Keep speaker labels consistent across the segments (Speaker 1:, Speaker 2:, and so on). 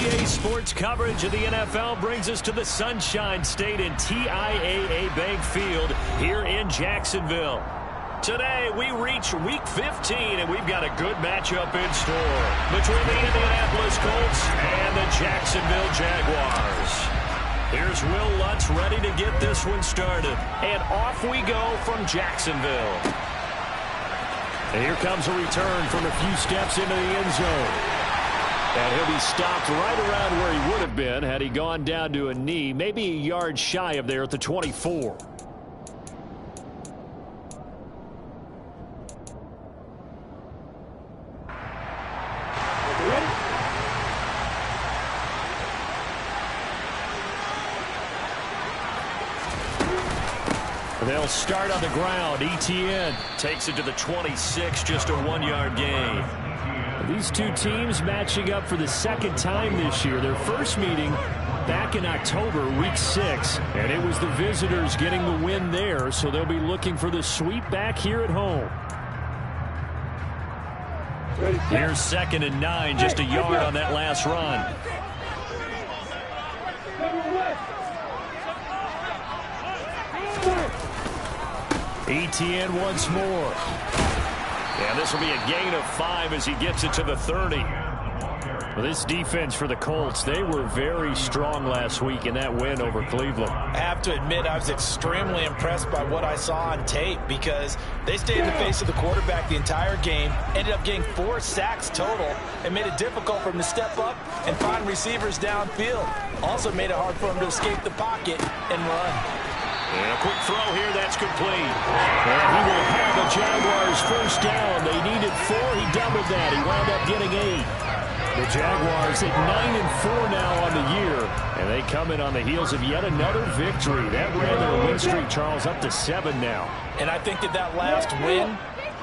Speaker 1: PA Sports coverage of the NFL brings us to the Sunshine State in TIAA Bank Field here in Jacksonville. Today, we reach Week 15, and we've got a good matchup in store between the Indianapolis Colts and the Jacksonville Jaguars. Here's Will Lutz ready to get this one started, and off we go from Jacksonville. And here comes a return from a few steps into the end zone. And he'll be stopped right around where he would have been had he gone down to a knee, maybe a yard shy of there at the 24. They'll start on the ground. ETN takes it to the 26, just a 1-yard gain. These two teams matching up for the second time this year. Their first meeting back in October, Week 6, and it was the visitors getting the win there, so they'll be looking for the sweep back here at home. Here's 2nd and 9, just a yard on that last run. ETN once more. And this will be a gain of 5 as he gets it to the 30. Well, this defense for the Colts, they were very strong last week in that win over Cleveland.
Speaker 2: I have to admit, I was extremely impressed by what I saw on tape because they stayed in the face of the quarterback the entire game, ended up getting 4 sacks total, and made it difficult for him to step up and find receivers downfield. Also made it hard for him to escape the pocket and run.
Speaker 1: And a quick throw here, that's complete. And he will have the Jaguars first down. They needed 4, he doubled that. He wound up getting 8. The Jaguars at 9-4 now on the year. And they come in on the heels of yet another victory. That ran their win streak, Charles, up to 7 now.
Speaker 2: And I think that last win,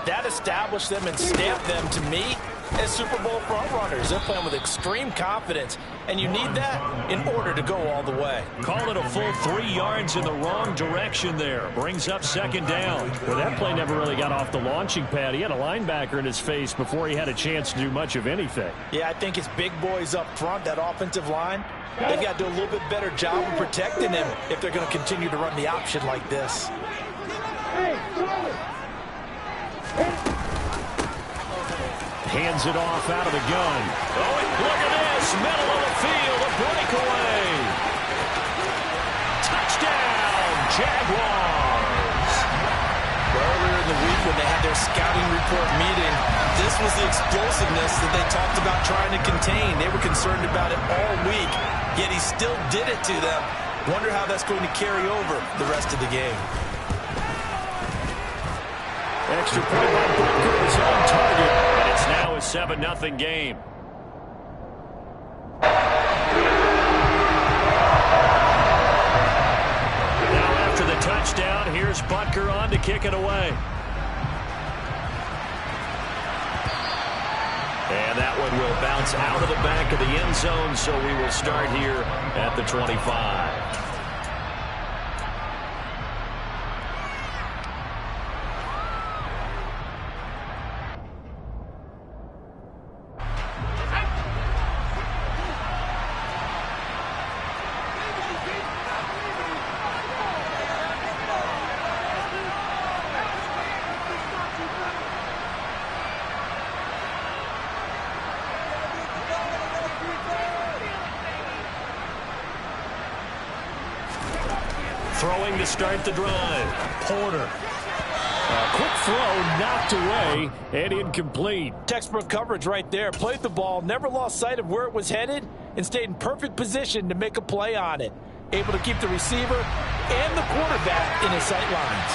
Speaker 2: that established them and stamped them, to me, as Super Bowl frontrunners. They're playing with extreme confidence, and you need that in order to go all the way.
Speaker 1: Call it a full 3 yards in the wrong direction there. Brings up 2nd down. Well, that play never really got off the launching pad. He had a linebacker in his face before he had a chance to do much of anything.
Speaker 2: Yeah, I think it's big boys up front, that offensive line. They've got to do a little bit better job of protecting him if they're going to continue to run the option like this.
Speaker 1: Hands it off out of the gun. Oh, look at this. Middle of the field, a breakaway. Touchdown, Jaguars.
Speaker 2: Earlier in the week when they had their scouting report meeting, this was the explosiveness that they talked about trying to contain. They were concerned about it all week, yet he still did it to them. Wonder how that's going to carry over the rest of the game.
Speaker 1: Extra point by Booker is on target. It's now a 7-0 game. Now after the touchdown, here's Butker on to kick it away. And that one will bounce out of the back of the end zone, so we will start here at the 25. Throwing to start the drive. Porter. A quick throw knocked away and incomplete.
Speaker 2: Textbook coverage right there. Played the ball, never lost sight of where it was headed, and stayed in perfect position to make a play on it. Able to keep the receiver and the quarterback in his sight lines.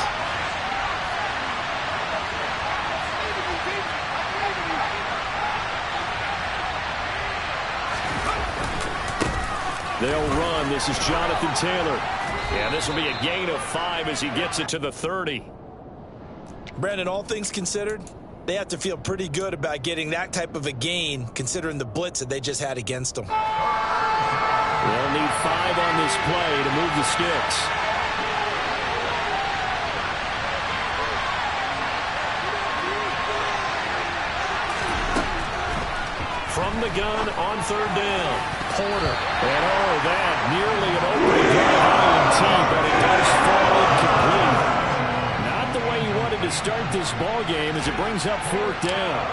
Speaker 1: They'll run. This is Jonathan Taylor. And this will be a gain of 5 as he gets it to the 30.
Speaker 2: Brandon, all things considered, they have to feel pretty good about getting that type of a gain, considering the blitz that they just had against them.
Speaker 1: They'll need 5 on this play to move the sticks. From the gun on 3rd down.
Speaker 2: Porter.
Speaker 1: And that nearly an opening drive INT, but it does fall incomplete. Not the way you wanted to start this ball game as it brings up 4th down.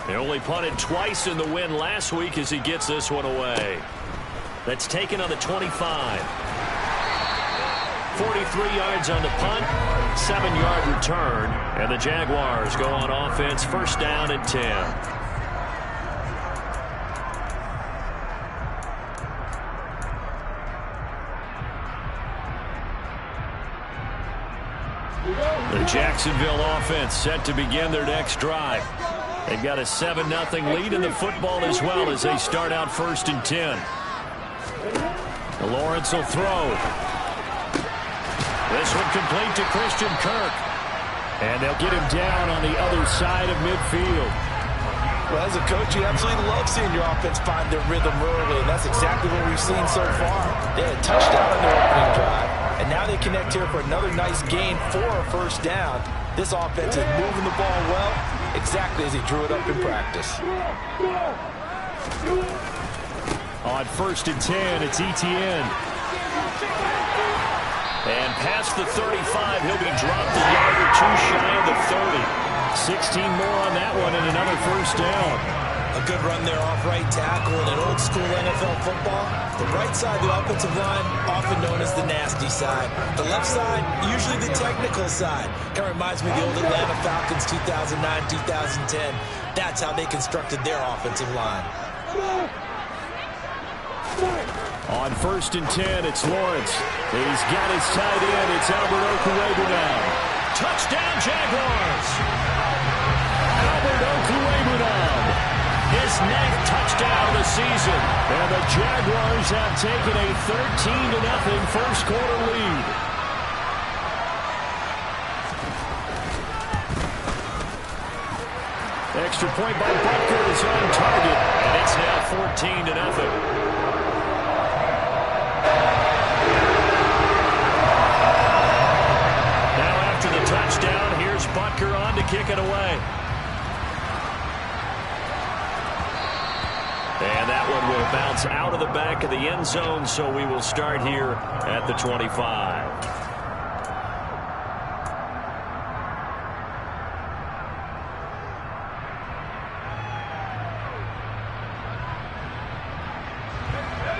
Speaker 1: He only punted twice in the win last week as he gets this one away. That's taken on the 25. 43 yards on the punt, 7-yard return, and the Jaguars go on offense, 1st down and 10. The Jacksonville offense set to begin their next drive. They've got a 7-0 lead in the football as well as they start out 1st and 10. Lawrence will throw. This one complete to Christian Kirk. And they'll get him down on the other side of midfield.
Speaker 2: Well, as a coach, you absolutely love seeing your offense find their rhythm early, and that's exactly what we've seen so far. They had a touchdown on their opening drive, and now they connect here for another nice gain for a 1st down. This offense is moving the ball well, exactly as he drew it up in practice.
Speaker 1: On 1st and 10, it's Etienne. And past the 35, he'll be dropped a yard or 2 shy of the 30. 16 more on that one and another 1st down.
Speaker 2: A good run there off right tackle in an old-school NFL football. The right side of the offensive line, often known as the nasty side. The left side, usually the technical side. Kind of reminds me of the old Atlanta Falcons 2009-2010. That's how they constructed their offensive line.
Speaker 1: On 1st and 10, it's Lawrence. He's got his tight end. It's Albert Okuebu now. Touchdown, Jaguars! Albert Okuebu now. His 9th touchdown of the season. And the Jaguars have taken a 13-0 first quarter lead. Extra point by Butker is on target. And it's now 14-0. Touchdown. Here's Butker on to kick it away. And that one will bounce out of the back of the end zone, so we will start here at the 25.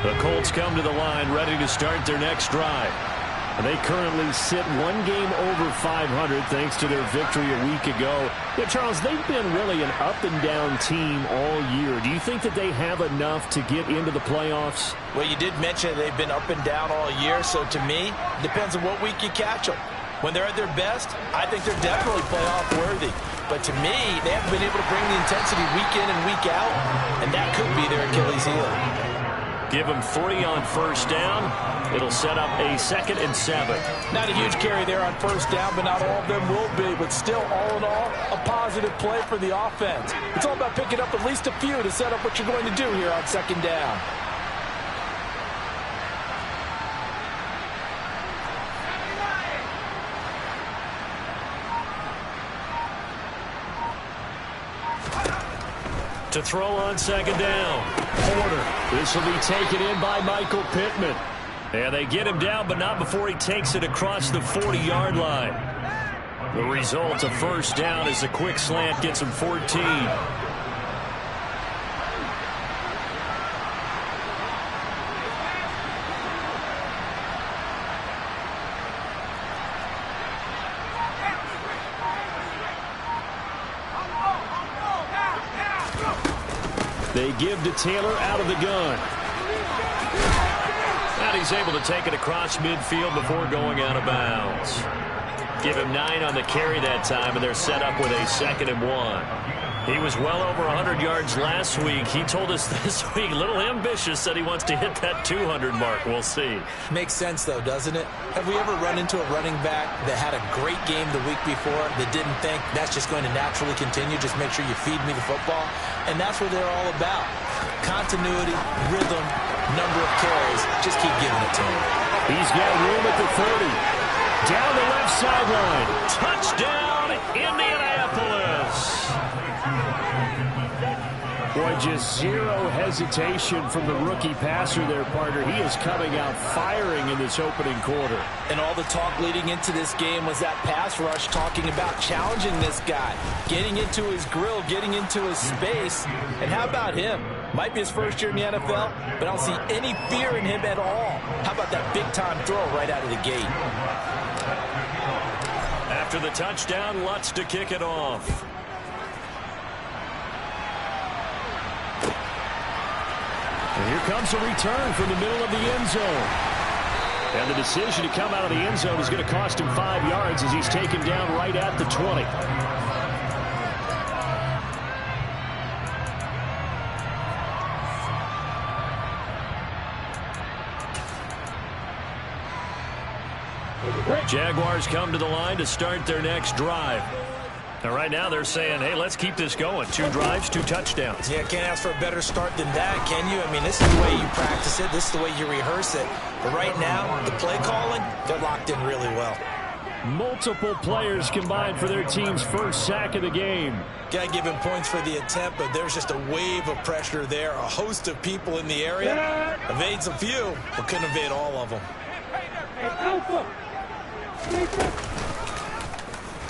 Speaker 1: The Colts come to the line ready to start their next drive. They currently sit 1 game over 500 thanks to their victory a week ago. Yeah, Charles, they've been really an up-and-down team all year. Do you think that they have enough to get into the playoffs?
Speaker 2: Well, you did mention they've been up and down all year, so to me, it depends on what week you catch them. When they're at their best, I think they're definitely playoff worthy. But to me, they haven't been able to bring the intensity week in and week out, and that could be their Achilles heel.
Speaker 1: Give them 3 on 1st down. It'll set up a 2nd and 7.
Speaker 2: Not a huge carry there on 1st down, but not all of them will be. But still, all in all, a positive play for the offense. It's all about picking up at least a few to set up what you're going to do here on 2nd down.
Speaker 1: To throw on 2nd down. Porter. This will be taken in by Michael Pittman. And they get him down, but not before he takes it across the 40-yard line. The result of 1st down is a quick slant gets him 14. They give to Taylor out of the gun. And he's able to take it across midfield before going out of bounds. Give him 9 on the carry that time, and they're set up with a 2nd and 1. He was well over 100 yards last week. He told us this week, a little ambitious, said he wants to hit that 200 mark. We'll see.
Speaker 2: Makes sense, though, doesn't it? Have we ever run into a running back that had a great game the week before that didn't think that's just going to naturally continue? Just make sure you feed me the football. And that's what they're all about. Continuity, rhythm, number of carries. Just keep giving it to him.
Speaker 1: He's got room at the 30. Down the left sideline. Touchdown, Indianapolis. Boy, just zero hesitation from the rookie passer there, partner. He is coming out firing in this opening quarter.
Speaker 2: And all the talk leading into this game was that pass rush, talking about challenging this guy, getting into his grill, getting into his space. And how about him? Might be his first year in the NFL, but I don't see any fear in him at all. How about that big-time throw right out of the gate?
Speaker 1: After the touchdown, Lutz to kick it off. And here comes a return from the middle of the end zone. And the decision to come out of the end zone is going to cost him 5 yards as he's taken down right at the 20. Jaguars come to the line to start their next drive. And right now they're saying, hey, let's keep this going. 2 drives, 2 touchdowns.
Speaker 2: Yeah, can't ask for a better start than that, can you? I mean, this is the way you practice it. This is the way you rehearse it. But right now, the play calling, they're locked in really well.
Speaker 1: Multiple players combined for their team's first sack of the game.
Speaker 2: Got to give him points for the attempt, but there's just a wave of pressure there. A host of people in the area. Evades a few, but couldn't evade all of them.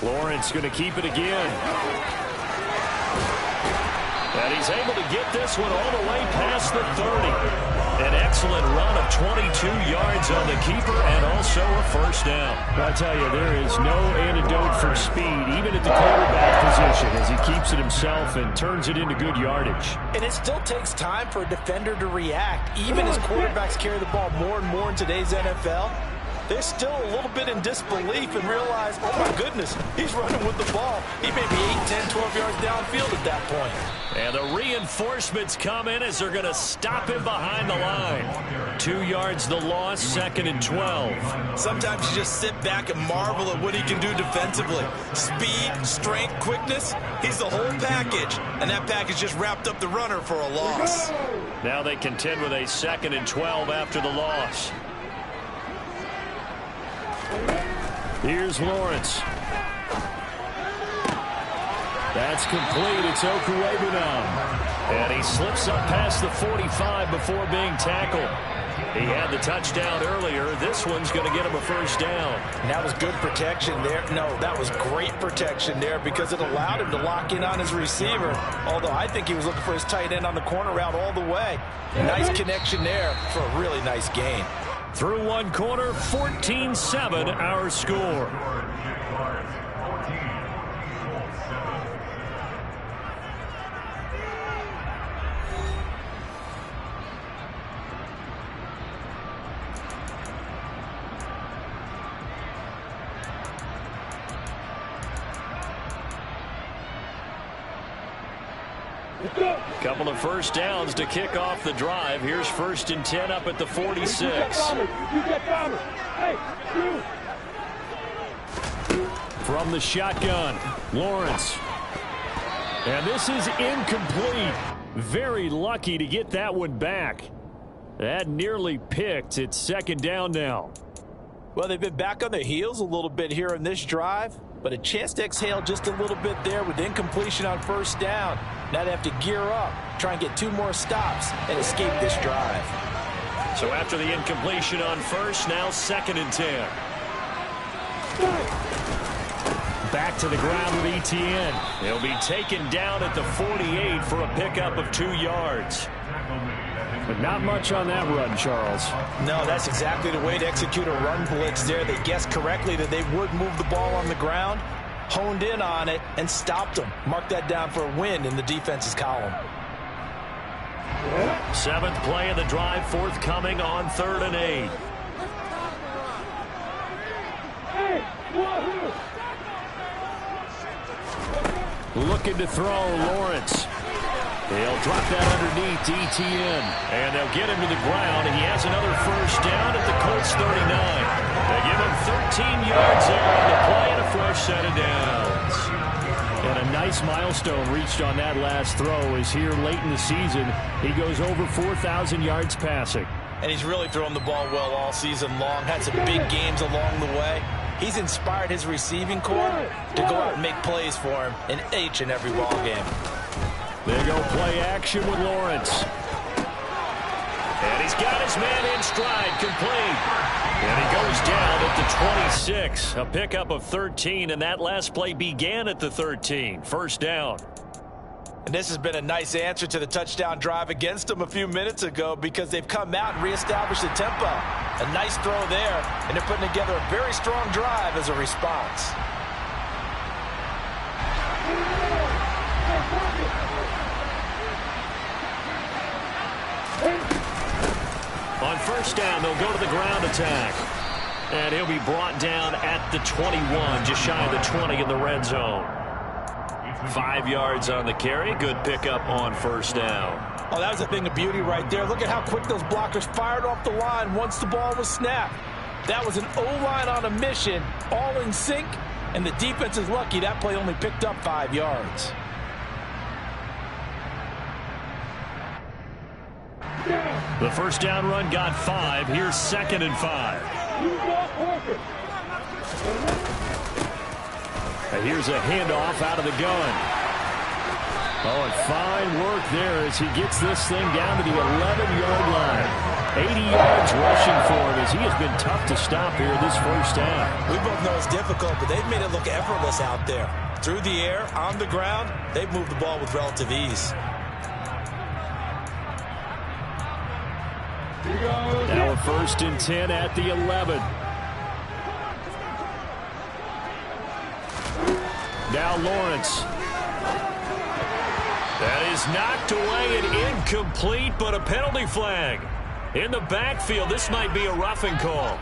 Speaker 1: Lawrence going to keep it again. And he's able to get this one all the way past the 30. An excellent run of 22 yards on the keeper and also a first down. I tell you, there is no antidote for speed, even at the quarterback position, as he keeps it himself and turns it into good yardage.
Speaker 2: And it still takes time for a defender to react. Even as quarterbacks carry the ball more and more in today's NFL, they're still a little bit in disbelief and realize, oh my goodness, he's running with the ball. He may be 8, 10, 12 yards downfield at that point.
Speaker 1: And the reinforcements come in as they're going to stop him behind the line. 2 yards the loss, 2nd and 12.
Speaker 2: Sometimes you just sit back and marvel at what he can do defensively. Speed, strength, quickness, he's the whole package. And that package just wrapped up the runner for a loss.
Speaker 1: Now they contend with a 2nd and 12 after the loss. Here's Lawrence. That's complete. It's Okurebunom. And he slips up past the 45 before being tackled. He had the touchdown earlier. This one's going to get him a first down.
Speaker 2: And that was good protection there. No, that was great protection there because it allowed him to lock in on his receiver. Although I think he was looking for his tight end on the corner route all the way. Nice connection there for a really nice gain.
Speaker 1: Through one quarter, 14-7 our score. Couple of first downs to kick off the drive. Here's 1st and 10 up at the 46. From the shotgun, Lawrence. And this is incomplete. Very lucky to get that one back. That nearly picked. It's 2nd down now.
Speaker 2: Well, they've been back on their heels a little bit here in this drive, but a chance to exhale just a little bit there with incompletion on 1st down. Now they have to gear up, try and get 2 more stops and escape this drive.
Speaker 1: So after the incompletion on 1st, now 2nd and 10. Back to the ground with Etienne. He'll be taken down at the 48 for a pickup of 2 yards. But not much on that run, Charles.
Speaker 2: No, that's exactly the way to execute a run blitz there. They guessed correctly that they would move the ball on the ground, honed in on it, and stopped them. Mark that down for a win in the defense's column.
Speaker 1: 7th play of the drive, forthcoming on 3rd and 8. Looking to throw, Lawrence. He'll drop that underneath to Etienne. And they'll get him to the ground. And he has another first down at the Colts 39. They give him 13 yards there on the play and a fresh set of downs. And a nice milestone reached on that last throw is here late in the season. He goes over 4,000 yards passing.
Speaker 2: And he's really thrown the ball well all season long. Had some big games along the way. He's inspired his receiving corps to go out and make plays for him in each and every ball game.
Speaker 1: They go play action with Lawrence. And he's got his man in stride, complete. And he goes down at the 26. A pickup of 13, and that last play began at the 13. First down.
Speaker 2: And this has been a nice answer to the touchdown drive against them a few minutes ago because they've come out and reestablished the tempo. A nice throw there, and they're putting together a very strong drive as a response.
Speaker 1: On first down, they'll go to the ground attack. And he'll be brought down at the 21, just shy of the 20 in the red zone. 5 yards on the carry. Good pickup on first down.
Speaker 2: Oh, that was a thing of beauty right there. Look at how quick those blockers fired off the line once the ball was snapped. That was an O-line on a mission, all in sync, and the defense is lucky that play only picked up 5 yards.
Speaker 1: The first down run got 5. Here's 2nd and 5. And here's a handoff out of the gun. Oh, and fine work there as he gets this thing down to the 11-yard line. 80 yards rushing for him as he has been tough to stop here this first down.
Speaker 2: We both know it's difficult, but they've made it look effortless out there. Through the air, on the ground, they've moved the ball with relative ease.
Speaker 1: Now a 1st and 10 at the 11. Now Lawrence. That is knocked away and incomplete, but a penalty flag. In the backfield, this might be a roughing call.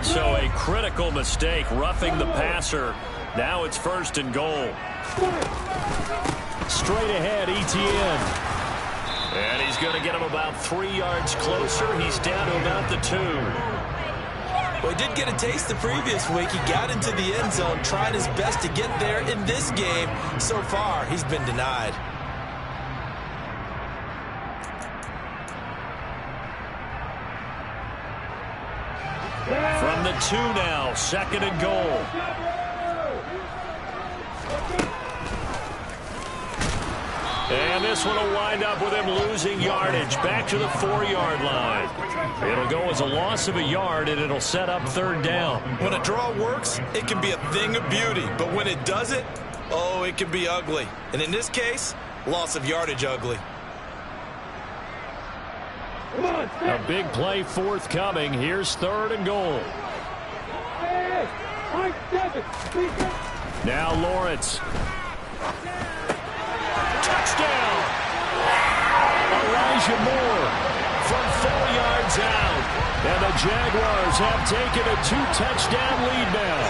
Speaker 1: So a critical mistake, roughing the passer. Now it's 1st and goal. Straight ahead, Etienne. And he's going to get him about 3 yards closer. He's down to about the 2.
Speaker 2: Well, he did get a taste the previous week. He got into the end zone, trying his best to get there in this game. So far, he's been denied.
Speaker 1: From the 2 now, 2nd and goal. And this one will wind up with him losing yardage back to the 4-yard line. It'll go as a loss of a yard, and it'll set up 3rd down.
Speaker 2: When a draw works, it can be a thing of beauty. But when it doesn't, oh, it can be ugly. And in this case, loss of yardage ugly.
Speaker 1: A big play forthcoming. Here's 3rd and goal. Now Lawrence. Touchdown! Elijah Moore from 4 yards out. And the Jaguars have taken a 2-touchdown lead now.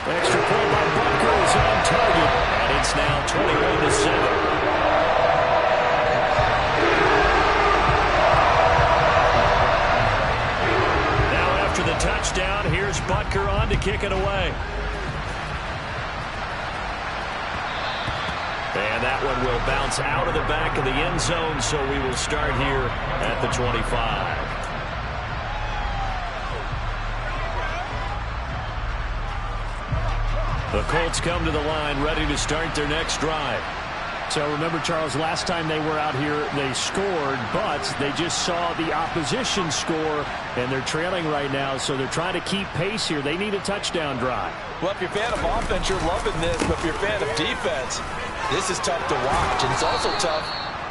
Speaker 1: Extra point by Butker is on target. And it's now 21-7. After the touchdown, here's Butker on to kick it away. And that one will bounce out of the back of the end zone, so we will start here at the 25. The Colts come to the line ready to start their next drive. So remember, Charles, last time they were out here, they scored, but they just saw the opposition score, and they're trailing right now, so they're trying to keep pace here. They need a touchdown drive.
Speaker 2: Well, if you're a fan of offense, you're loving this, but if you're a fan of defense, this is tough to watch, and it's also tough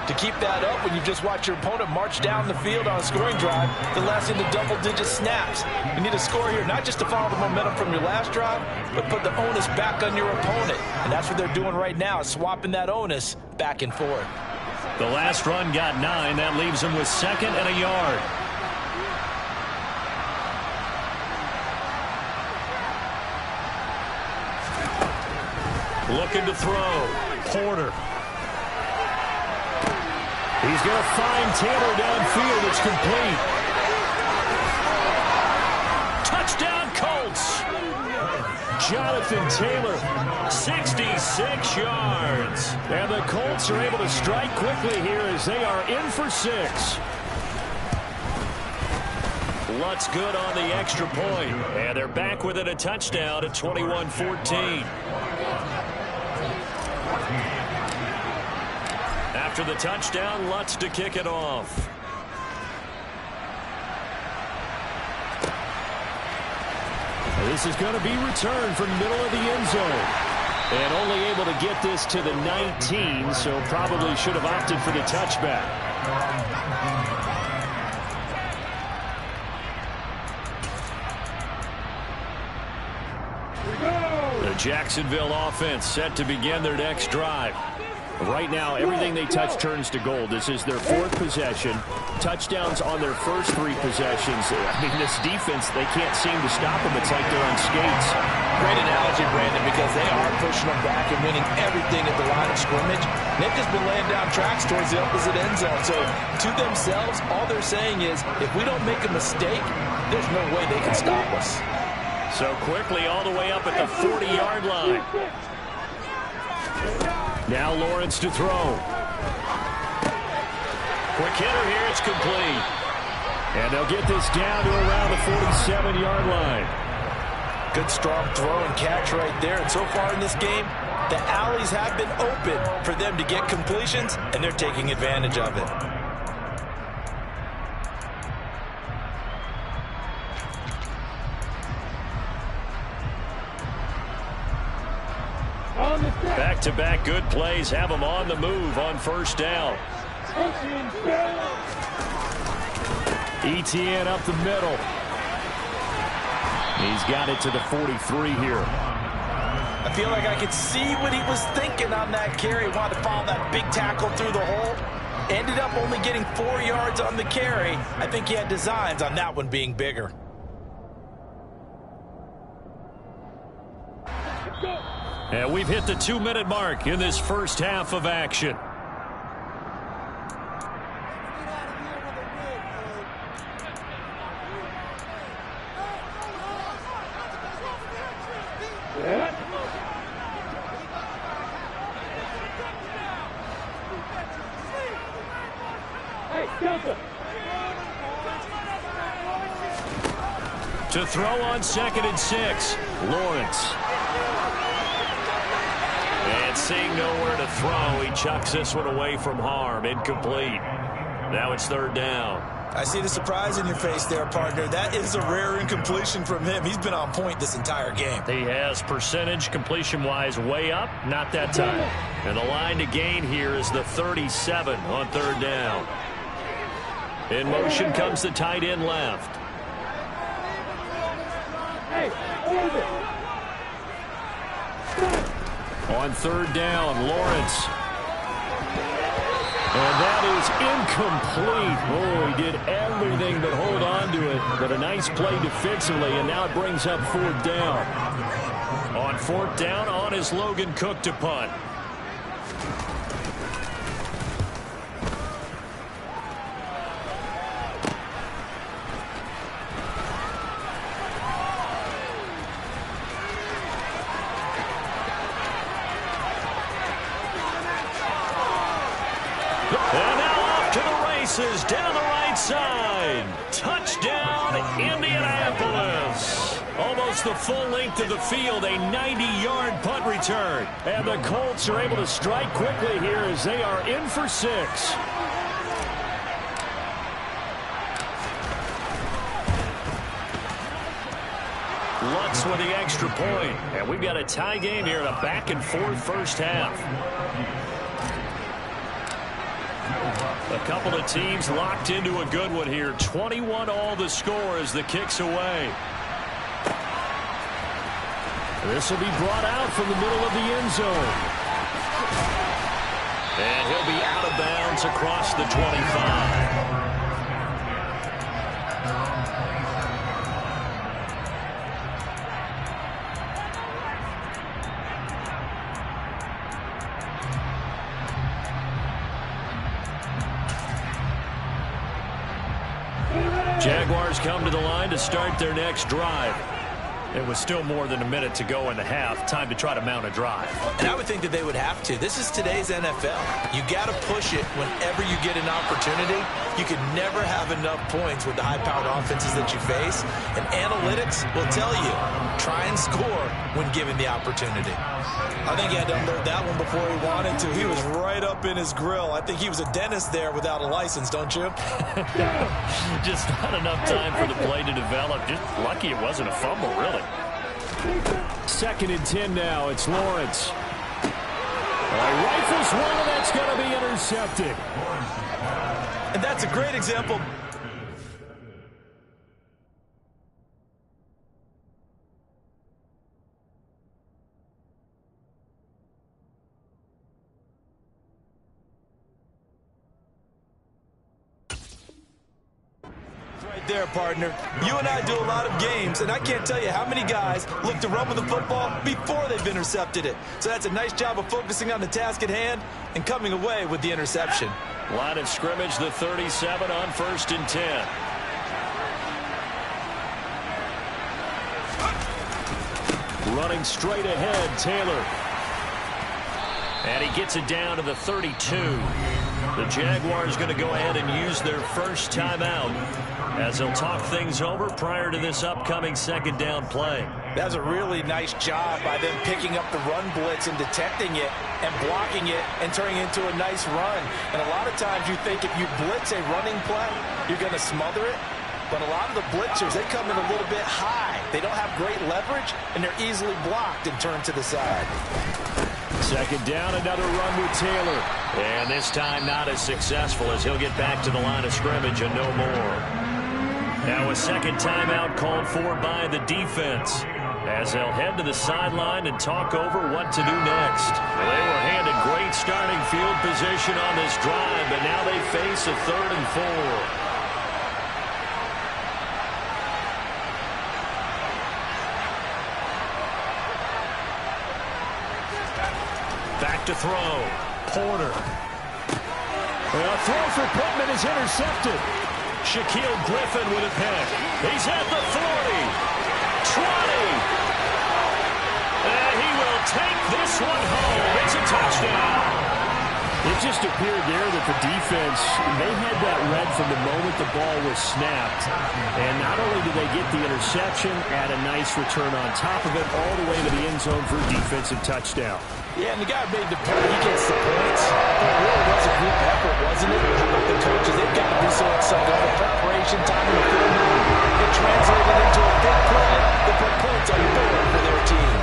Speaker 2: to keep that up when you just watch your opponent march down the field on a scoring drive the last into double-digit snaps. You need a score here, not just to follow the momentum from your last drive, but put the onus back on your opponent. And that's what they're doing right now, swapping that onus back and forth.
Speaker 1: The last run got 9. That leaves them with 2nd and a yard. Looking to throw. Porter. He's going to find Taylor downfield. It's complete. Touchdown, Colts. Jonathan Taylor, 66 yards. And the Colts are able to strike quickly here as they are in for 6. LUK's good on the extra point. And they're back within a touchdown at 21-14. After the touchdown, LUK's to kick it off. This is going to be returned from the middle of the end zone. And only able to get this to the 19, so probably should have opted for the touchback. The Jacksonville offense set to begin their next drive. Right now, everything they touch turns to gold. This is their 4th possession. Touchdowns on their first 3 possessions. I mean, this defense, they can't seem to stop them. It's like they're on skates.
Speaker 2: Great analogy, Brandon, because they are pushing them back and winning everything at the line of scrimmage. They've just been laying down tracks towards the opposite end zone. So, to themselves, all they're saying is, if we don't make a mistake, there's no way they can stop us.
Speaker 1: So quickly all the way up at the 40-yard line. Now Lawrence to throw. Quick hitter here, it's complete. And they'll get this down to around the 47-yard line.
Speaker 2: Good strong throw and catch right there. And so far in this game, the alleys have been open for them to get completions, and they're taking advantage of it.
Speaker 1: Back-to-back good plays have them on the move on first down. ETN up the middle. He's got it to the 43 here.
Speaker 2: I feel like I could see what he was thinking on that carry. Wanted to follow that big tackle through the hole. Ended up only getting 4 yards on the carry. I think he had designs on that one being bigger.
Speaker 1: And we've hit the 2-minute mark in this first half of action. To throw on 2nd and 6, Lawrence. And seeing nowhere to throw, he chucks this one away from harm. Incomplete. Now it's 3rd down.
Speaker 2: I see the surprise in your face there, partner. That is a rare incompletion from him. He's been on point this entire game.
Speaker 1: He has percentage completion-wise way up. Not that time. And the line to gain here is the 37 on 3rd down. In motion comes the tight end left. On 3rd down, Lawrence. And that is incomplete. Oh, he did everything but hold on to it. But a nice play defensively, and now it brings up 4th down. On 4th down, on is Logan Cook to punt. And now off to the races down the right side. Touchdown, Indianapolis. Almost the full length of the field, a 90-yard punt return. And the Colts are able to strike quickly here as they are in for 6. LUK's with the extra point. And we've got a tie game here in a back-and-forth first half. A couple of teams locked into a good one here. 21-all the score as the kick's away. This will be brought out from the middle of the end zone. And he'll be out of bounds across the 25. Jaguars come to the line to start their next drive. It was still more than a minute to go in the half. Time to try to mount a drive.
Speaker 2: And I would think that they would have to. This is today's NFL. You got to push it whenever you get an opportunity. You can never have enough points with the high-powered offenses that you face. And analytics will tell you, try and score when given the opportunity. I think he had to unload that one before he wanted to. He was right up in his grill. I think he was a dentist there without a license, don't you?
Speaker 1: Just not enough time for the play to develop. Just lucky it wasn't a fumble, really.
Speaker 3: 2nd and 10 now. It's Lawrence. Rifles one, and that's going to be intercepted.
Speaker 2: And that's a great example. There, partner. You and I do a lot of games, and I can't tell you how many guys look to run with the football before they've intercepted it. So that's a nice job of focusing on the task at hand and coming away with the interception.
Speaker 1: Line of scrimmage, the 37 on 1st and 10. Running straight ahead, Taylor. And he gets it down to the 32. The Jaguars going to go ahead and use their first timeout as they'll talk things over prior to this upcoming 2nd down play.
Speaker 2: That's a really nice job by them picking up the run blitz and detecting it and blocking it and turning it into a nice run. And a lot of times you think if you blitz a running play, you're going to smother it. But a lot of the blitzers, they come in a little bit high. They don't have great leverage, and they're easily blocked and turned to the side.
Speaker 1: 2nd down, another run with Taylor. And this time not as successful as he'll get back to the line of scrimmage and no more. Now a 2nd timeout called for by the defense as they'll head to the sideline and talk over what to do next. They were handed great starting field position on this drive, but now they face a 3rd and 4. Back to throw. Porter.
Speaker 3: A throw for Pittman is intercepted.
Speaker 1: Shaquille Griffin with a pick. He's at the 40. 20. And he will take this one home. It's a touchdown.
Speaker 3: It just appeared there that the defense, they had that read from the moment the ball was snapped. And not only did they get the interception, add a nice return on top of it, all the way to the end zone for a defensive touchdown.
Speaker 2: Yeah, and the guy made the play. He gets the points. It really was a group effort, wasn't it? How about the coaches? They've got to be so excited. All the preparation, time in the field. It translated into a big play that put points on the board for their team.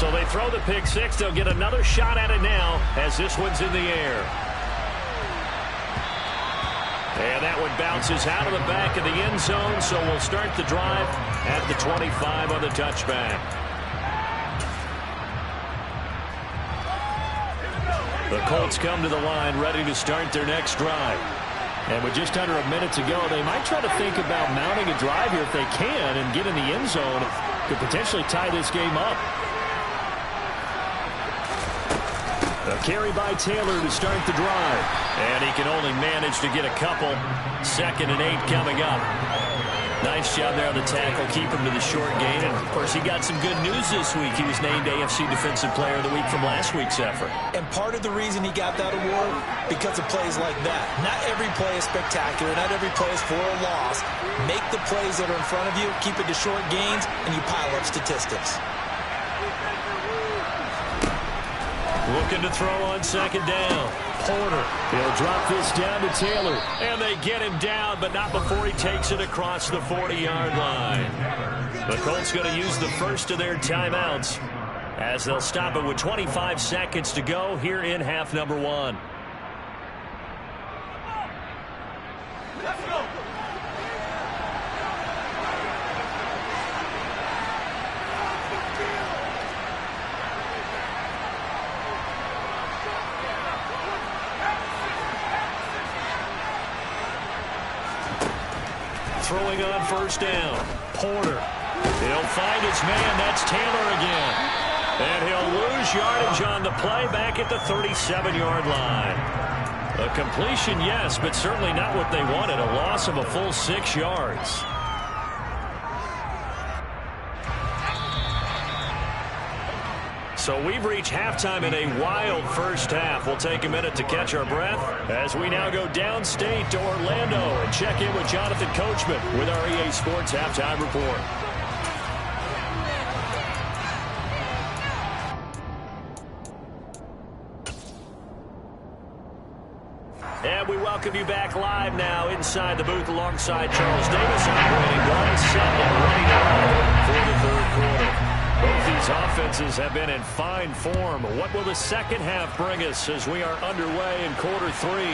Speaker 1: So they throw the pick six. They'll get another shot at it now as this one's in the air. And that one bounces out of the back of the end zone, so we'll start the drive at the 25 on the touchback. The Colts come to the line ready to start their next drive. And with just under a minute to go, they might try to think about mounting a drive here if they can and get in the end zone. Could potentially tie this game up. A carry by Taylor to start the drive. And he can only manage to get a couple. 2nd and 8 coming up. Nice job there on the tackle. Keep him to the short gain. And, of course, he got some good news this week. He was named AFC Defensive Player of the Week from last week's effort.
Speaker 2: And part of the reason he got that award, because of plays like that. Not every play is spectacular. Not every play is for a loss. Make the plays that are in front of you, keep it to short gains, and you pile up statistics.
Speaker 1: Looking to throw on 2nd down. Porter.
Speaker 3: He'll drop this down to Taylor.
Speaker 1: And they get him down, but not before he takes it across the 40-yard line. The Colts going to use the first of their timeouts as they'll stop it with 25 seconds to go here in half number 1.
Speaker 2: Let's go.
Speaker 1: Throwing on 1st down. Porter. He'll find his man. That's Taylor again. And he'll lose yardage on the play back at the 37-yard line. A completion, yes, but certainly not what they wanted. A loss of a full 6 yards. So we've reached halftime in a wild first half. We'll take a minute to catch our breath as we now go downstate to Orlando and check in with Jonathan Coachman with our EA Sports Halftime Report. And we welcome you back live now inside the booth alongside Charles Davis, operating one set and ready to roll for the third quarter. Both these offenses have been in fine form. What will the second half bring us as we are underway in quarter three?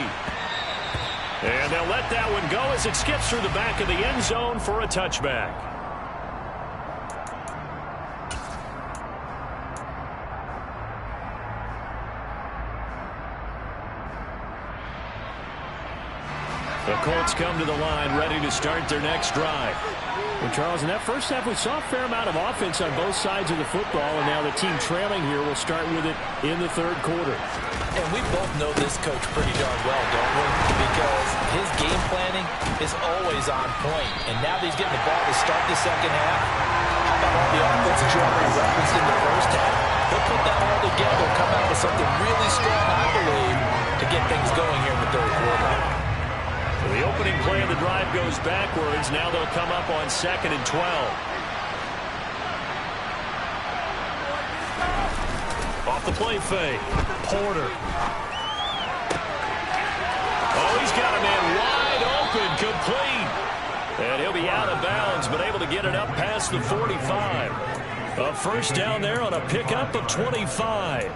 Speaker 1: And they'll let that one go as it skips through the back of the end zone for a touchback. The Colts come to the line ready to start their next drive.
Speaker 3: Well, Charles, in that first half, we saw a fair amount of offense on both sides of the football, and now the team trailing here will start with it in the third quarter.
Speaker 2: And we both know this coach pretty darn well, don't we? Because his game planning is always on point. And now that he's getting the ball to start the second half, how about all the offense that you already referenced in the first half? He'll put that all together, come out with something really strong, I believe, to get things going here in the third quarter.
Speaker 1: The opening play of the drive goes backwards. Now they'll come up on 2nd and 12. Off the play fake. Porter. Oh, he's got a man wide open, complete. And he'll be out of bounds, but able to get it up past the 45. A first down there on a pickup of 25.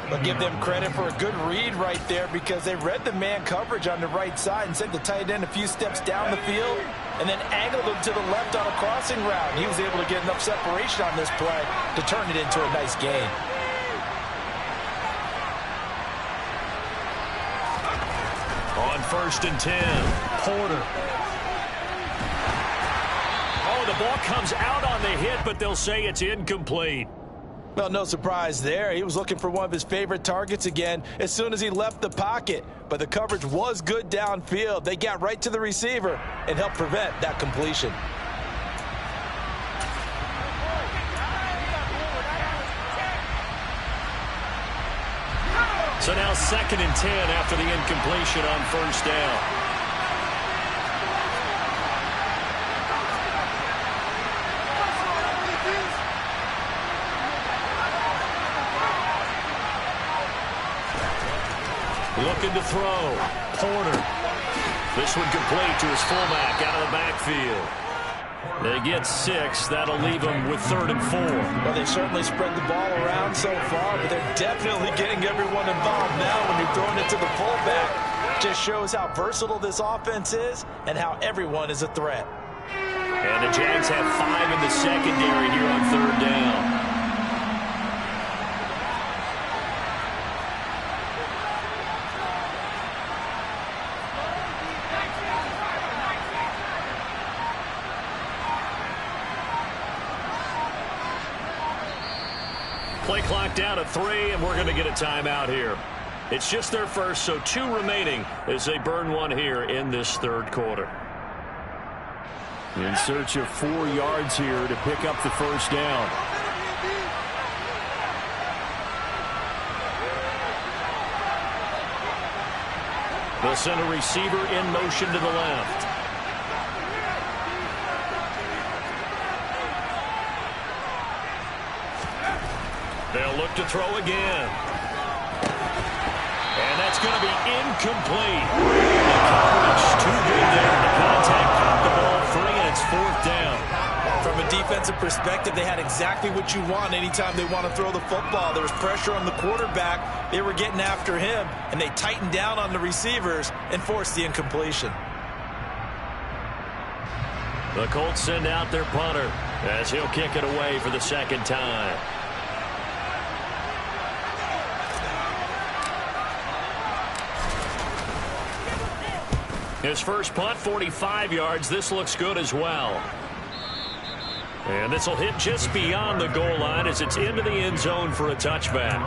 Speaker 2: But give them credit for a good read right there because they read the man coverage on the right side and sent the tight end a few steps down the field and then angled him to the left on a crossing route. He was able to get enough separation on this play to turn it into a nice gain.
Speaker 1: On 1st and 10, Porter. Oh, the ball comes out on the hit, but they'll say it's incomplete.
Speaker 2: Well, no surprise there. He was looking for one of his favorite targets again as soon as he left the pocket. But the coverage was good downfield. They got right to the receiver and helped prevent that completion.
Speaker 1: So now 2nd and 10 after the incompletion on first down. Looking to throw. Porter. This one complete to his fullback out of the backfield. They get 6. That'll leave them with 3rd and 4.
Speaker 2: Well, they've certainly spread the ball around so far, but they're definitely getting everyone involved now when you're throwing it to the fullback. Just shows how versatile this offense is and how everyone is a threat.
Speaker 1: And the Jags have 5 in the secondary here on 3rd down. Play clock down to 3, and we're going to get a timeout here. It's just their first, so 2 remaining as they burn one here in this third quarter.
Speaker 3: In search of 4 yards here to pick up the first down.
Speaker 1: They'll send a receiver in motion to the left. They'll look to throw again. And that's going to be incomplete. The coverage too good there. The contact popped the ball free, and it's 4th down.
Speaker 2: From a defensive perspective, they had exactly what you want anytime they want to throw the football. There was pressure on the quarterback. They were getting after him, and they tightened down on the receivers and forced the incompletion.
Speaker 1: The Colts send out their punter as he'll kick it away for the 2nd time. His first punt, 45 yards. This looks good as well. And this will hit just beyond the goal line as it's into the end zone for a touchback.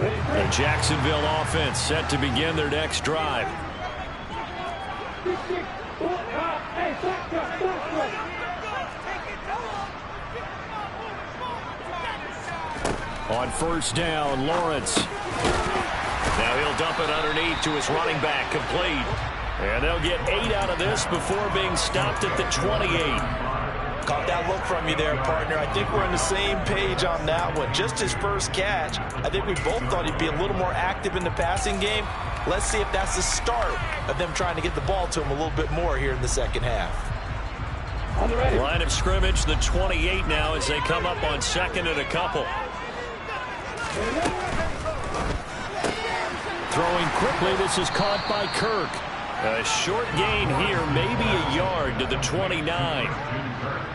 Speaker 1: The Jacksonville offense set to begin their next drive. On first down, Lawrence. Now he'll dump it underneath to his running back, complete. And they'll get 8 out of this before being stopped at the 28.
Speaker 2: Caught that look from you there, partner. I think we're on the same page on that one. Just his first catch. I think we both thought he'd be a little more active in the passing game. Let's see if that's the start of them trying to get the ball to him a little bit more here in the second half.
Speaker 1: Line of scrimmage, the 28 now as they come up on second and a couple. Throwing quickly, this is caught by Kirk. A short gain here, maybe a yard to the 29.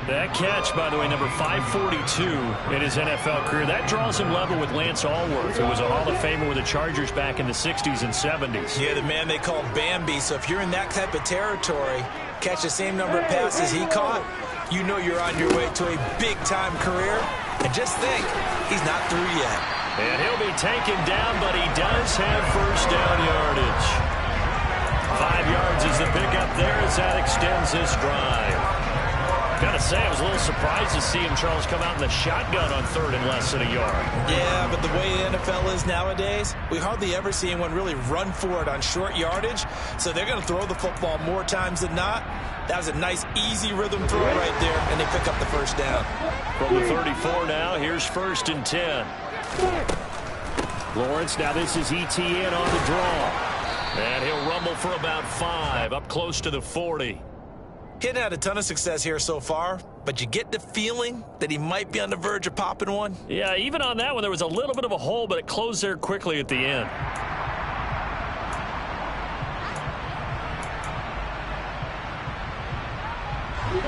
Speaker 1: That catch, by the way, number 542 in his NFL career. That draws him level with Lance Allworth, who was a Hall of Famer with the Chargers back in the 60s and 70s.
Speaker 2: Yeah, the man they call Bambi. So if you're in that type of territory, catch the same number of passes he caught, you know you're on your way to a big-time career. And just think, he's not through yet.
Speaker 1: And he'll be taken down, but he does have first down yardage. 5 yards is the pickup there as that extends this drive. Gotta say, I was a little surprised to see him, Charles, come out in the shotgun on third and less than a yard.
Speaker 2: Yeah, but the way the NFL is nowadays, we hardly ever see anyone really run for it on short yardage. So they're going to throw the football more times than not. That was a nice, easy rhythm throw right there, and they pick up the first down.
Speaker 1: From the 34 now, here's first and 10. Lawrence, now this is ETN on the draw. And he'll rumble for about 5, up close to the 40.
Speaker 2: He hadn't had a ton of success here so far, but you get the feeling that he might be on the verge of popping one.
Speaker 1: Yeah, even on that one, there was a little bit of a hole, but it closed there quickly at the end.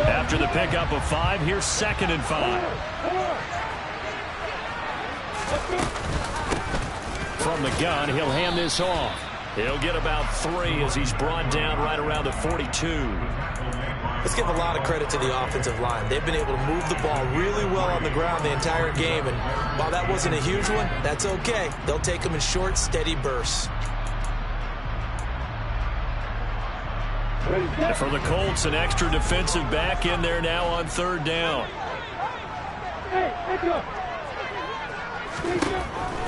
Speaker 1: After the pickup of 5, here's second and 5. From the gun, he'll hand this off. He'll get about 3 as he's brought down right around the 42.
Speaker 2: Let's give a lot of credit to the offensive line. They've been able to move the ball really well on the ground the entire game, and while that wasn't a huge one, that's okay. They'll take them in short, steady bursts.
Speaker 1: And for the Colts, an extra defensive back in there now on third down.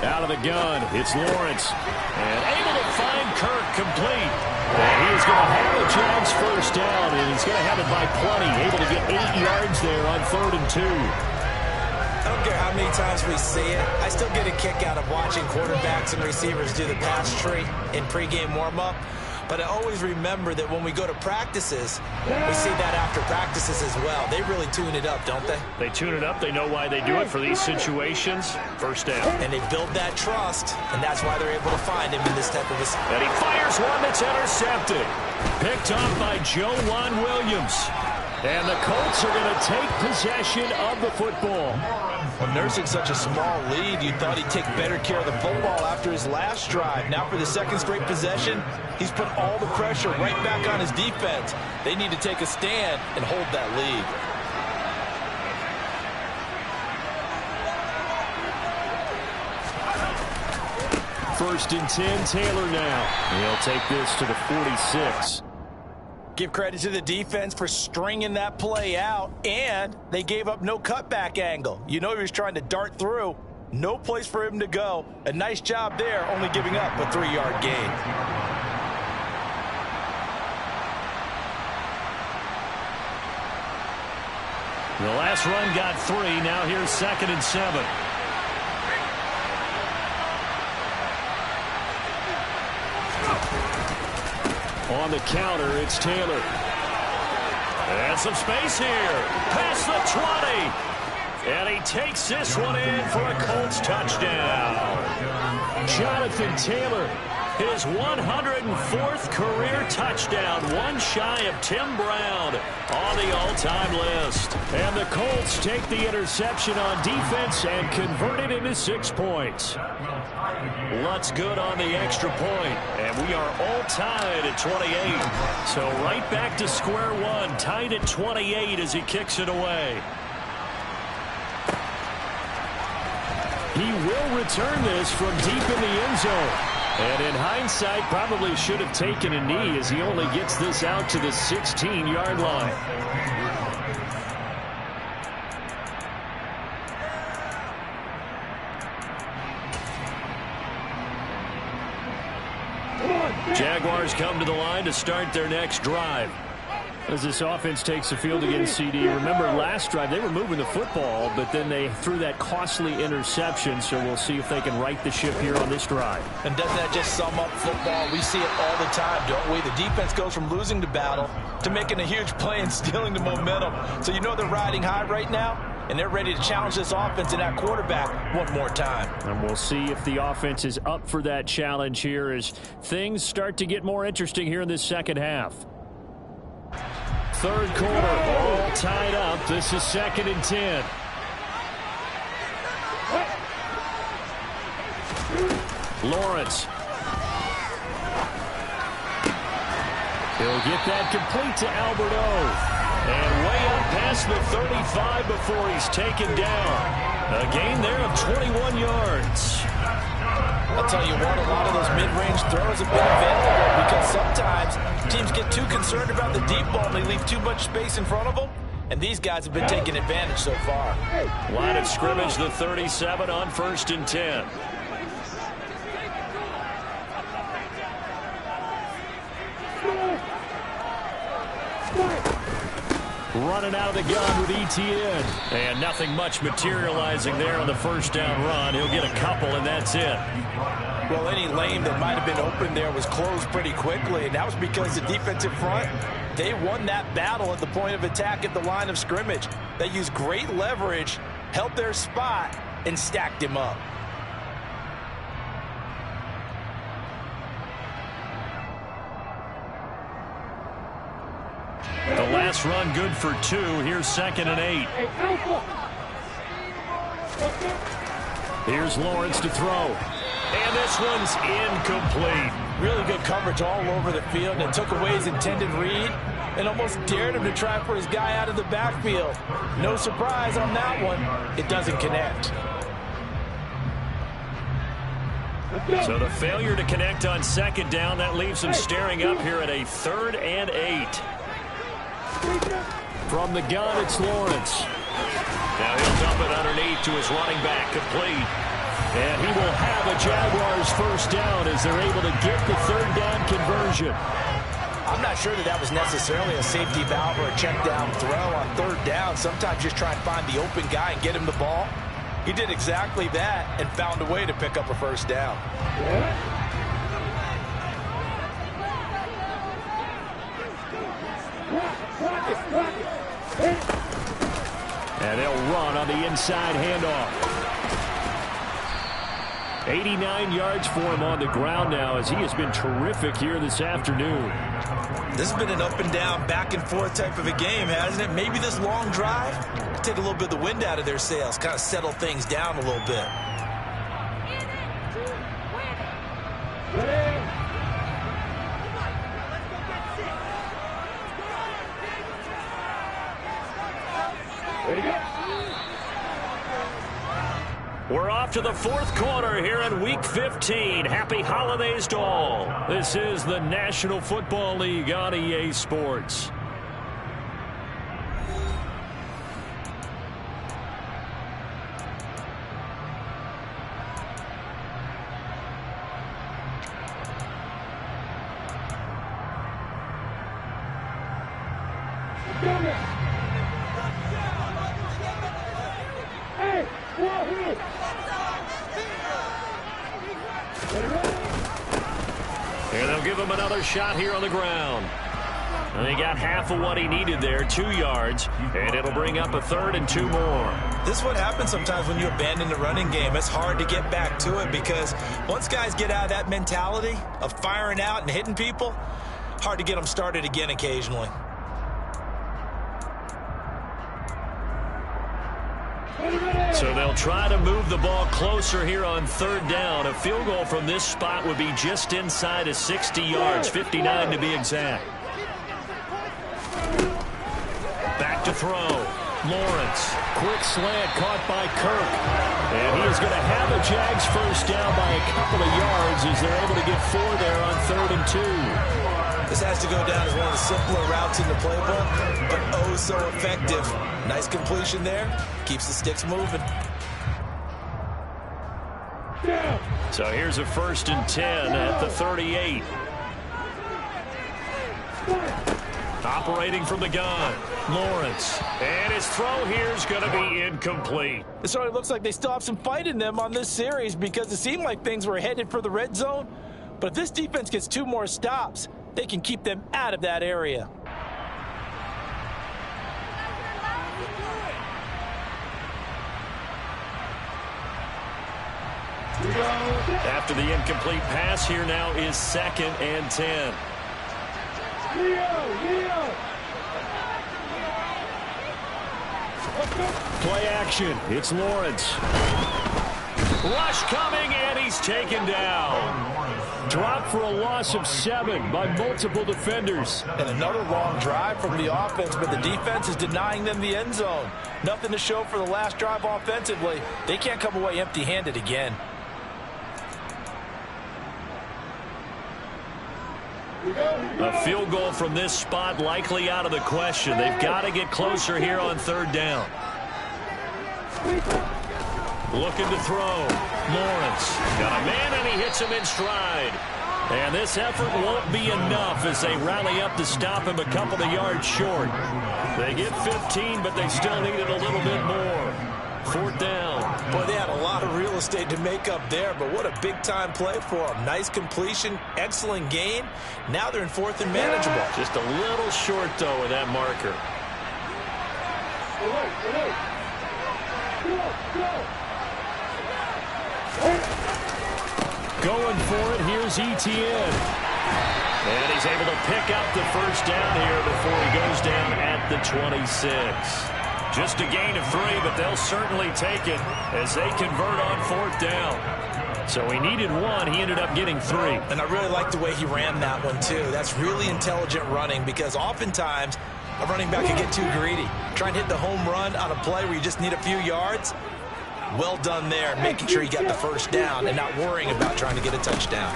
Speaker 1: Out of the gun, it's Lawrence. And able to find Kirk complete. And he is going to have the Jags first down, and he's going to have it by plenty. Able to get 8 yards there on 3rd and 2.
Speaker 2: I don't care how many times we see it. I still get a kick out of watching quarterbacks and receivers do the pass tree in pregame warm-up. But I always remember that when we go to practices, we see that after practices as well. They really tune it up, don't they?
Speaker 1: They tune it up. They know why they do it for these situations. First down.
Speaker 2: And they build that trust, and that's why they're able to find him in this type of a...
Speaker 1: And he fires one that's intercepted. Picked off by Joejuan Williams. And the Colts are going to take possession of the football.
Speaker 2: Well, nursing such a small lead, you thought he'd take better care of the football after his last drive. Now for the second straight possession, he's put all the pressure right back on his defense. They need to take a stand and hold that lead.
Speaker 1: First and 10, Taylor now. He'll take this to the 46.
Speaker 2: Give credit to the defense for stringing that play out, and they gave up no cutback angle. You know he was trying to dart through. No place for him to go. A nice job there, only giving up a 3-yard gain.
Speaker 1: The last run got 3. Now here's 2nd and 7. On the counter, it's Taylor. And some space here. Past the 20. And he takes this one in for a Colts touchdown. Jonathan Taylor, his 104th career touchdown, one shy of Tim Brown on the all-time list. And the Colts take the interception on defense and convert it into 6 points. Lutz good on the extra point, and we are all tied at 28. So right back to square one, tied at 28 as he kicks it away.
Speaker 3: He will return this from deep in the end zone. And in hindsight, probably should have taken a knee as he only gets this out to the 16-yard line. Jaguars come to the line to start their next drive. As this offense takes the field against CD, remember last drive they were moving the football, but then they threw that costly interception, so we'll see if they can right the ship here on this drive.
Speaker 2: And doesn't that just sum up football? We see it all the time, don't we? The defense goes from losing the battle to making a huge play and stealing the momentum. So you know they're riding high right now, and they're ready to challenge this offense and that quarterback one more time. And
Speaker 3: we'll see if the offense is up for that challenge here as things start to get more interesting here in this second half. Third quarter, all tied up. This is 2nd and 10. Lawrence. He'll get that complete to Albert O. And way up past the 35 before he's taken down. A gain there of 21 yards.
Speaker 2: I'll tell you what, a lot of those mid-range throws have been available because sometimes teams get too concerned about the deep ball and they leave too much space in front of them. And these guys have been taking advantage so far.
Speaker 1: Line of scrimmage, the 37 on 1st and 10. Running out of the gun with Etienne. And nothing much materializing there on the first down run. He'll get a couple, and that's it.
Speaker 2: Well, any lane that might have been open there was closed pretty quickly, and that was because the defensive front, they won that battle at the point of attack at the line of scrimmage. They used great leverage, held their spot, and stacked him up.
Speaker 1: The last run good for 2. Here's 2nd and 8. Here's Lawrence to throw. And this one's incomplete.
Speaker 2: Really good coverage all over the field, and it took away his intended read and almost dared him to try for his guy out of the backfield. No surprise on that one. It doesn't connect.
Speaker 1: So the failure to connect on 2nd down, that leaves him staring up here at a 3rd and 8.
Speaker 3: From the gun, it's Lawrence.
Speaker 1: Now he'll dump it underneath to his running back, complete.
Speaker 3: And he will have a Jaguars first down as they're able to get the 3rd down conversion.
Speaker 2: I'm not sure that was necessarily a safety valve or a check down throw on 3rd down. Sometimes just try and find the open guy and get him the ball. He did exactly that and found a way to pick up a first down.
Speaker 3: And they'll run on the inside handoff. 89 yards for him on the ground now as he has been terrific here this afternoon.
Speaker 2: This has been an up and down, back and forth type of a game, hasn't it? Maybe this long drive could take a little bit of the wind out of their sails, kind of settle things down a little bit.
Speaker 1: We're off to the 4th quarter here in Week 15. Happy holidays to all. This is the National Football League on EA Sports. And they'll give him another shot here on the ground. And he got half of what he needed there, 2 yards, and it'll bring up a 3rd and 2 more.
Speaker 2: This is what happens sometimes when you abandon the running game. It's hard to get back to it because once guys get out of that mentality of firing out and hitting people, hard to get them started again occasionally.
Speaker 1: So they'll try to move the ball closer here on 3rd down. A field goal from this spot would be just inside of 60 yards, 59 to be exact. Back to throw. Lawrence. Quick slant caught by Kirk.
Speaker 3: And he is going to have a Jags first down by a couple of yards as they're able to get 4 there on 3rd and 2.
Speaker 2: This has to go down as one of the simpler routes in the playbook, but oh so effective. Nice completion there. Keeps the sticks moving.
Speaker 1: So here's a 1st and 10 at the 38. Operating from the gun, Lawrence. And his throw here is going to be incomplete.
Speaker 2: It certainly looks like they still have some fight in them on this series because it seemed like things were headed for the red zone. But if this defense gets 2 more stops, they can keep them out of that area.
Speaker 1: After the incomplete pass, here now is 2nd and 10.
Speaker 3: Play action. It's Lawrence.
Speaker 1: Rush coming, and he's taken down.
Speaker 3: Dropped for a loss of 7 by multiple defenders.
Speaker 2: And another long drive from the offense, but the defense is denying them the end zone. Nothing to show for the last drive offensively. They can't come away empty-handed again.
Speaker 1: A field goal from this spot likely out of the question. They've got to get closer here on 3rd down. Looking to throw. Lawrence got a man, and he hits him in stride. And this effort won't be enough as they rally up to stop him a couple of yards short. They get 15, but they still needed a little bit more. 4th down.
Speaker 2: Boy, they had a lot of real estate to make up there, but what a big-time play for them. Nice completion, excellent gain. Now they're in 4th and manageable.
Speaker 1: Just a little short, though, with that marker.
Speaker 3: Going for it, here's Etienne.
Speaker 1: And he's able to pick up the 1st down here before he goes down at the 26. Just a gain of 3, but they'll certainly take it as they convert on 4th down. So he needed 1. He ended up getting 3.
Speaker 2: And I really like the way he ran that one, too. That's really intelligent running because oftentimes a running back can get too greedy. Try and hit the home run on a play where you just need a few yards. Well done there, making sure you got the 1st down and not worrying about trying to get a touchdown.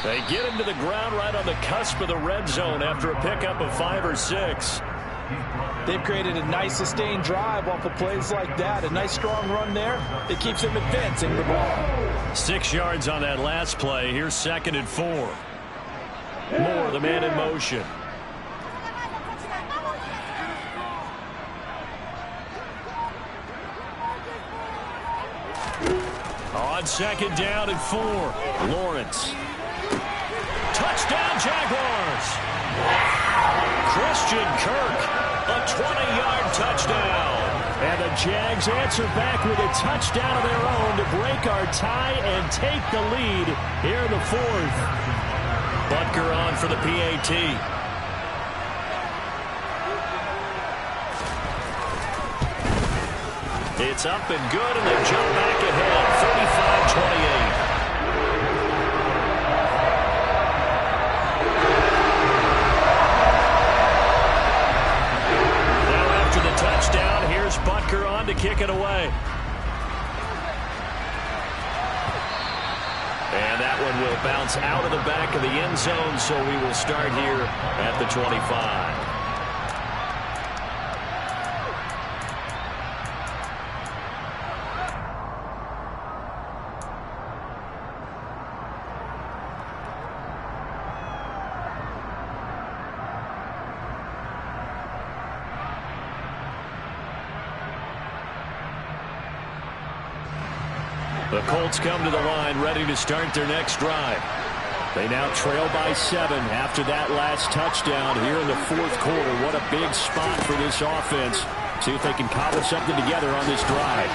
Speaker 1: They get him to the ground right on the cusp of the red zone after a pickup of 5 or 6.
Speaker 2: They've created a nice sustained drive off of plays like that. A nice strong run there that keeps them advancing the ball.
Speaker 1: 6 yards on that last play. Here's 2nd and 4. Moore, the man in motion. On 2nd down and 4. Lawrence. Touchdown, Jaguars. Christian Kirk, a 20-yard touchdown.
Speaker 3: And the Jags answer back with a touchdown of their own to break our tie and take the lead here in the 4th.
Speaker 1: Butker on for the PAT. It's up and good, and they jump back ahead, 35-28. Touchdown. Here's Butker on to kick it away. And that one will bounce out of the back of the end zone, so we will start here at the 25. The Colts come to the line ready to start their next drive. They now trail by 7 after that last touchdown here in the 4th quarter. What a big spot for this offense. See if they can cobble something together on this drive.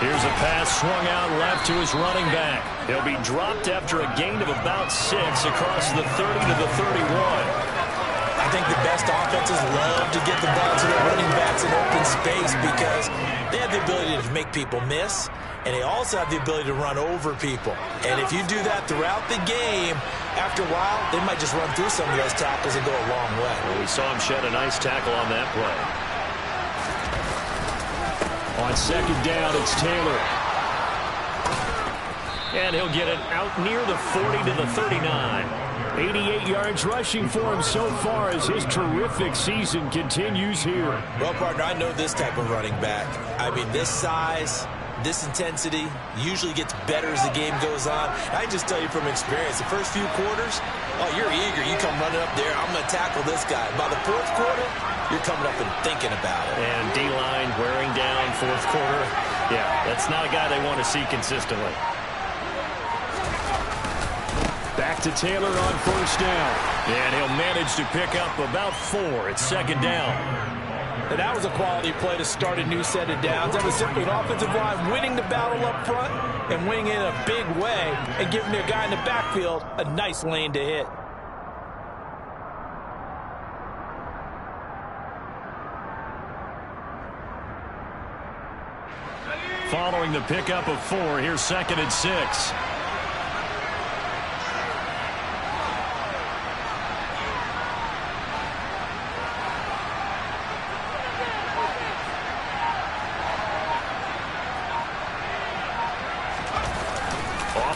Speaker 1: Here's a pass swung out left to his running back. He'll be dropped after a gain of about 6 across the 30 to the 31.
Speaker 2: I think the best offenses love to get the ball to their running backs in open space because they have the ability to make people miss, and they also have the ability to run over people. And if you do that throughout the game, after a while, they might just run through some of those tackles and go a long way.
Speaker 1: Well, we saw him shed a nice tackle on that play.
Speaker 3: On second down, it's Taylor.
Speaker 1: And he'll get it out near the 40 to the 39.
Speaker 3: 88 yards rushing for him so far as his terrific season continues here.
Speaker 2: Well, partner, I know this type of running back. I mean, this size, this intensity usually gets better as the game goes on. I can just tell you from experience, the first few quarters, oh, you're eager. You come running up there, I'm going to tackle this guy. By the fourth quarter, you're coming up and thinking about it.
Speaker 1: And D-line wearing down fourth quarter. Yeah, that's not a guy they want to see consistently.
Speaker 3: Back to Taylor on first down.
Speaker 1: And he'll manage to pick up about 4. It's second down.
Speaker 2: And that was a quality play to start a new set of downs. That was simply an offensive line winning the battle up front and winning it in a big way and giving their guy in the backfield a nice lane to hit.
Speaker 1: Following the pickup of 4, here's second and 6.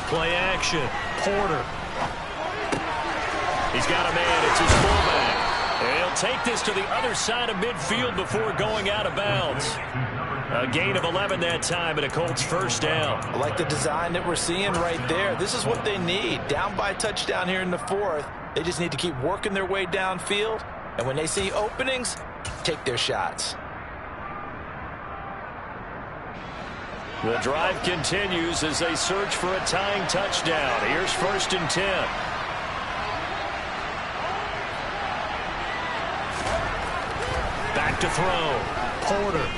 Speaker 1: Play action. Porter. He's got a man. It's his fullback. And he'll take this to the other side of midfield before going out of bounds. A gain of 11 that time and a Colts first down.
Speaker 2: I like the design that we're seeing right there. This is what they need. Down by a touchdown here in the 4th. They just need to keep working their way downfield. And when they see openings, take their shots.
Speaker 1: The drive continues as they search for a tying touchdown. Here's first and 10. Back to throw. Porter.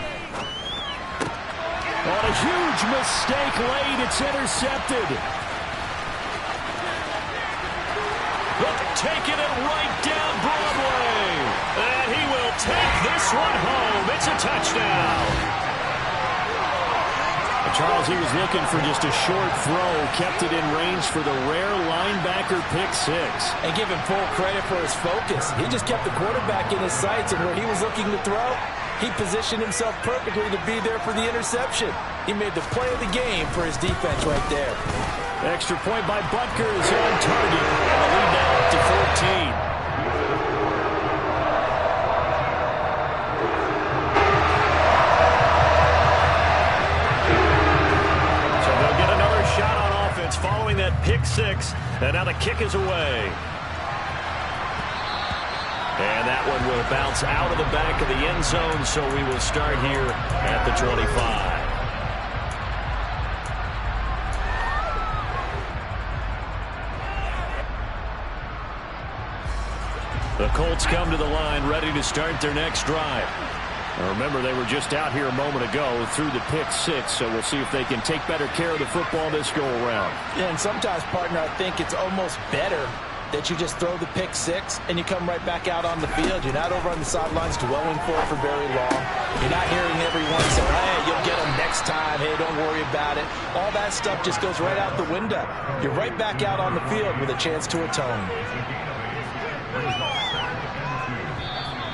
Speaker 3: On a huge mistake late. It's intercepted.
Speaker 1: Taking it right down Broadway. And he will take this one home. It's a touchdown.
Speaker 3: Charles, he was looking for just a short throw, kept it in range for the rare linebacker pick 6.
Speaker 2: And give him full credit for his focus. He just kept the quarterback in his sights, and where he was looking to throw, he positioned himself perfectly to be there for the interception. He made the play of the game for his defense right there.
Speaker 3: Extra point by Butker is on target.
Speaker 1: And the lead now up to 14. Following that pick 6, and now the kick is away. And that one will bounce out of the back of the end zone, so we will start here at the 25. The Colts come to the line ready to start their next drive.
Speaker 3: Now remember, they were just out here a moment ago through the pick 6, so we'll see if they can take better care of the football this go-around.
Speaker 2: Yeah, and sometimes, partner, I think it's almost better that you just throw the pick 6 and you come right back out on the field. You're not over on the sidelines dwelling for it for very long. You're not hearing everyone say, hey, you'll get them next time. Hey, don't worry about it. All that stuff just goes right out the window. You're right back out on the field with a chance to atone.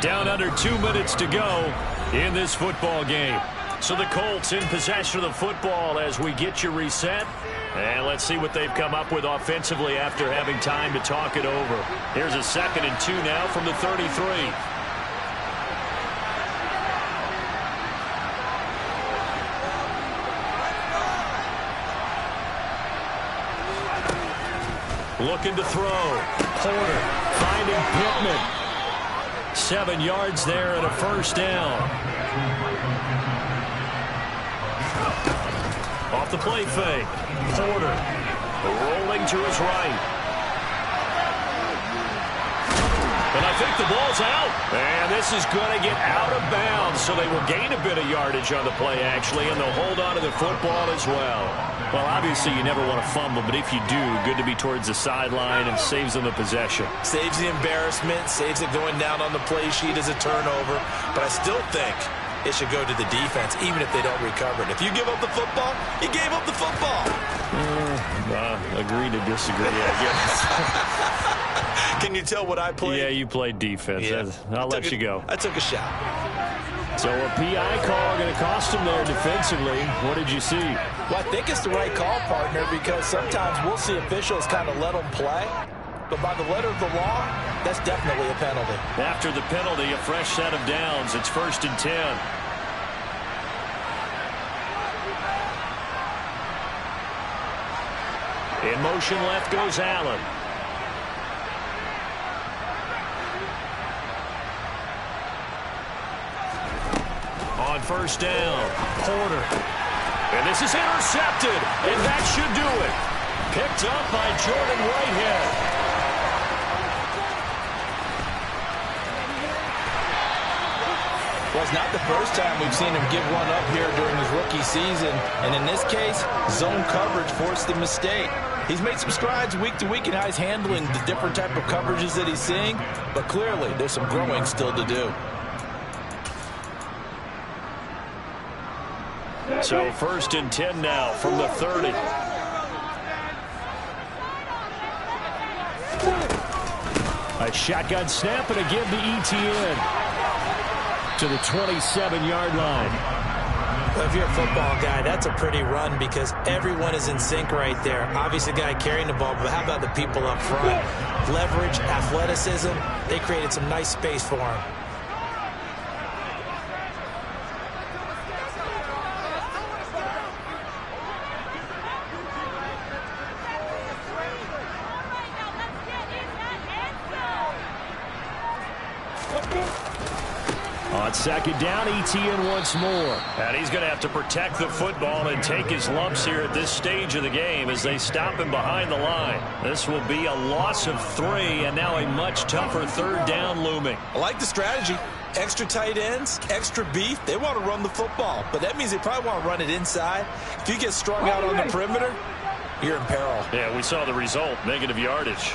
Speaker 1: Down under 2 minutes to go in this football game. So the Colts in possession of the football as we get you reset. And let's see what they've come up with offensively after having time to talk it over. Here's a 2nd and 2 now from the 33. Looking to throw. Porter finding Pittman. 7 yards there and a first down. Off the play fake. Porter rolling to his right. And I think the ball's out. And this is going to get out of bounds, so they will gain a bit of yardage on the play, actually, and they'll hold on to the football as well. Well, obviously, you never want to fumble, but if you do, good to be towards the sideline and saves them the possession.
Speaker 2: Saves the embarrassment, saves it going down on the play sheet as a turnover. But I still think it should go to the defense, even if they don't recover it. If you give up the football, you gave up the football.
Speaker 1: Agree to disagree, I guess.
Speaker 2: Can you tell what I played?
Speaker 1: Yeah, you played defense.
Speaker 2: Yeah.
Speaker 1: I'll let you go.
Speaker 2: I took a shot.
Speaker 3: So a PI call going to cost him there defensively. What did you see?
Speaker 2: Well, I think it's the right call, partner, because sometimes we'll see officials kind of let them play. But by the letter of the law, that's definitely a penalty.
Speaker 1: After the penalty, a fresh set of downs. It's 1st and 10. In motion left goes Allen. On 1st down, Porter. And this is intercepted, and that should do it. Picked up by Jordan Whitehead.
Speaker 2: Well, it's not the first time we've seen him give one up here during his rookie season. And in this case, zone coverage forced the mistake. He's made some strides week to week in how he's handling the different type of coverages that he's seeing. But clearly, there's some growing still to do.
Speaker 1: So 1st and 10 now from the 30.
Speaker 3: A shotgun snap and a give to ETN to the 27-yard line.
Speaker 4: Well, if you're a football guy, that's a pretty run because everyone is in sync right there. Obviously, the guy carrying the ball, but how about the people up front? Leverage, athleticism, they created some nice space for him.
Speaker 3: On 2nd down, ETN once more.
Speaker 1: And he's going to have to protect the football and take his lumps here at this stage of the game as they stop him behind the line. This will be a loss of 3, and now a much tougher 3rd down looming.
Speaker 2: I like the strategy. Extra tight ends, extra beef. They want to run the football, but that means they probably want to run it inside. If you get strung out on the perimeter, you're in peril.
Speaker 1: Yeah, we saw the result, negative yardage.